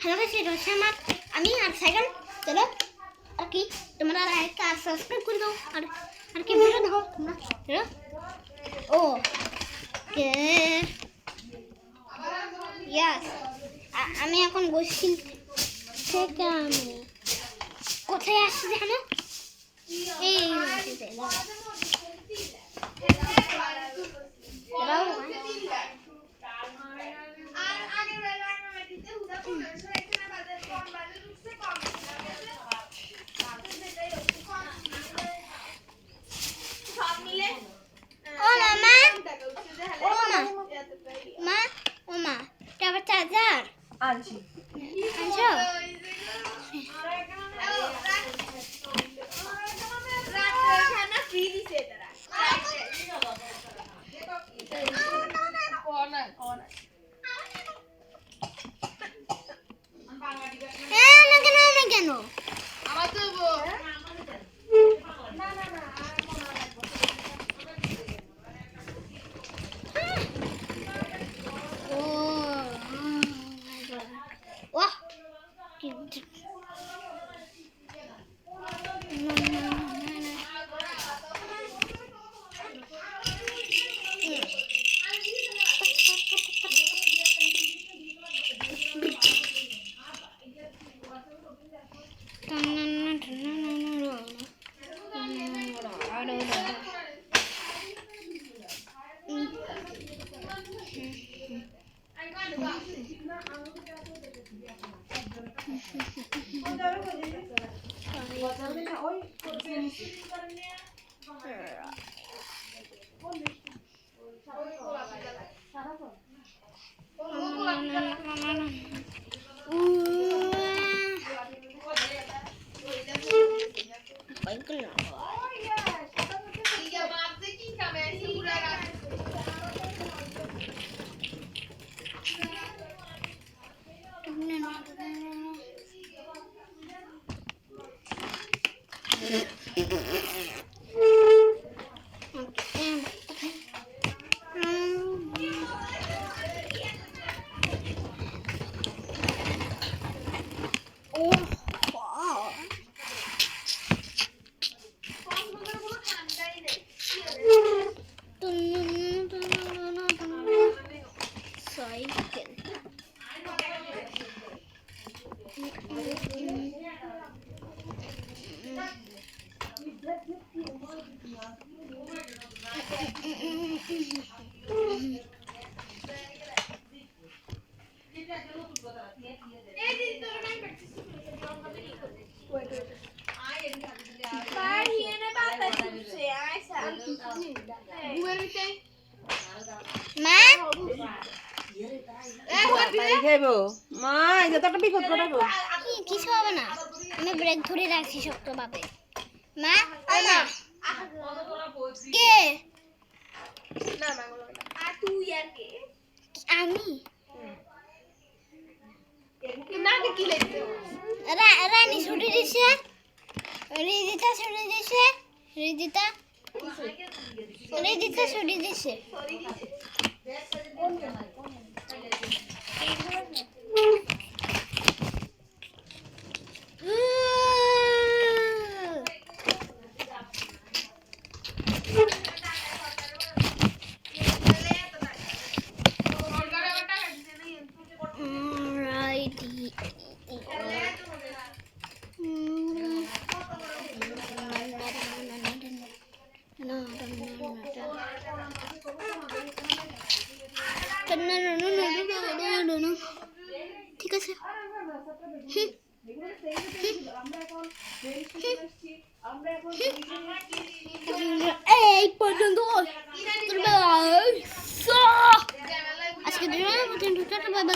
Hello guys, এটা হচ্ছে আমি আর সাইকেল। চলো আর কি তোমরা লাইক আর সাবস্ক্রাইব করে দাও আর আর কি ভিডিও দেখো তোমরা। চলো ও কে ইয়াস আমি এখন বসছি থেকে আমি কোথায় আসছি জানো? এই চার্জার আনছো কেন কিছু হবে না, আমি ব্রেক ধরে রাখছি শক্তভাবে। মা কে আমি রানী ছুটি দিছে, রিদিতা ছুটি দিছে, রিদিতা ছুটি দিছে। ঠিক আছে, এই পর্যন্ত আজকে বাবা